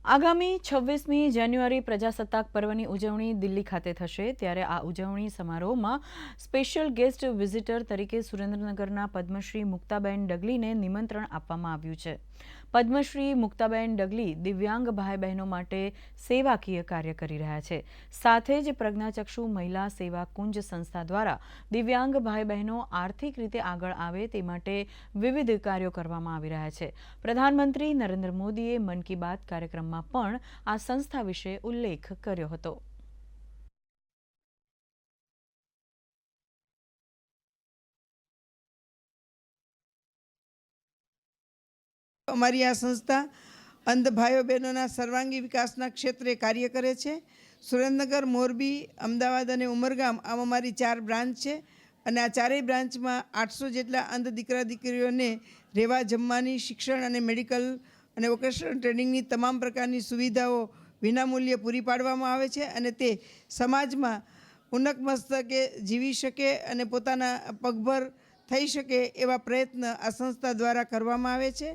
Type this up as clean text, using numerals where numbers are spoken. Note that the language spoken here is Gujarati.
આગામી 26મી જાન્યુઆરી પ્રજાસત્તાક પર્વની ઉજવણી દિલ્હી ખાતે થશે ત્યારે આ ઉજવણી સમારોહમાં સ્પેશિયલ ગેસ્ટ વિઝિટર તરીકે સુરેન્દ્રનગરના પદ્મશ્રી મુક્તાબેન ડગલીને નિમંત્રણ આપવામાં આવ્યું છે। પદ્મશ્રી મુક્તાબેન ડગલી દિવ્યાંગ ભાઈ બહેનો માટે સેવાકીય કાર્ય કરી રહ્યા છે। સાથે જ પ્રજ્ઞાચક્ષુ મહિલા સેવા કુંજ સંસ્થા દ્વારા દિવ્યાંગ ભાઈ બહેનો આર્થિક રીતે આગળ આવે તે માટે વિવિધ કાર્યો કરવામાં આવી રહ્યા છે। પ્રધાનમંત્રી નરેન્દ્ર મોદીએ મન કી બાત કાર્યક્રમમાં પણ આ સંસ્થા વિશે ઉલ્લેખ કર્યો હતો। અમારી આ સંસ્થા અંધ ભાઈઓ બહેનોના સર્વાંગી વિકાસના ક્ષેત્રે કાર્ય કરે છે। સુરેન્દ્રનગર, મોરબી, અમદાવાદ અને ઉમરગામ આમ અમારી 4 બ્રાન્ચ છે અને આ ચારેય બ્રાન્ચમાં 800 જેટલા અંધ દીકરા દીકરીઓને રહેવા, જમવાની, શિક્ષણ અને મેડિકલ અને વોકેશનલ ટ્રેનિંગની તમામ પ્રકારની સુવિધાઓ વિનામૂલ્યે પૂરી પાડવામાં આવે છે અને તે સમાજમાં ઉન્નત મસ્તકે જીવી શકે અને પોતાના પગભર થઈ શકે એવા પ્રયત્ન આ સંસ્થા દ્વારા કરવામાં આવે છે।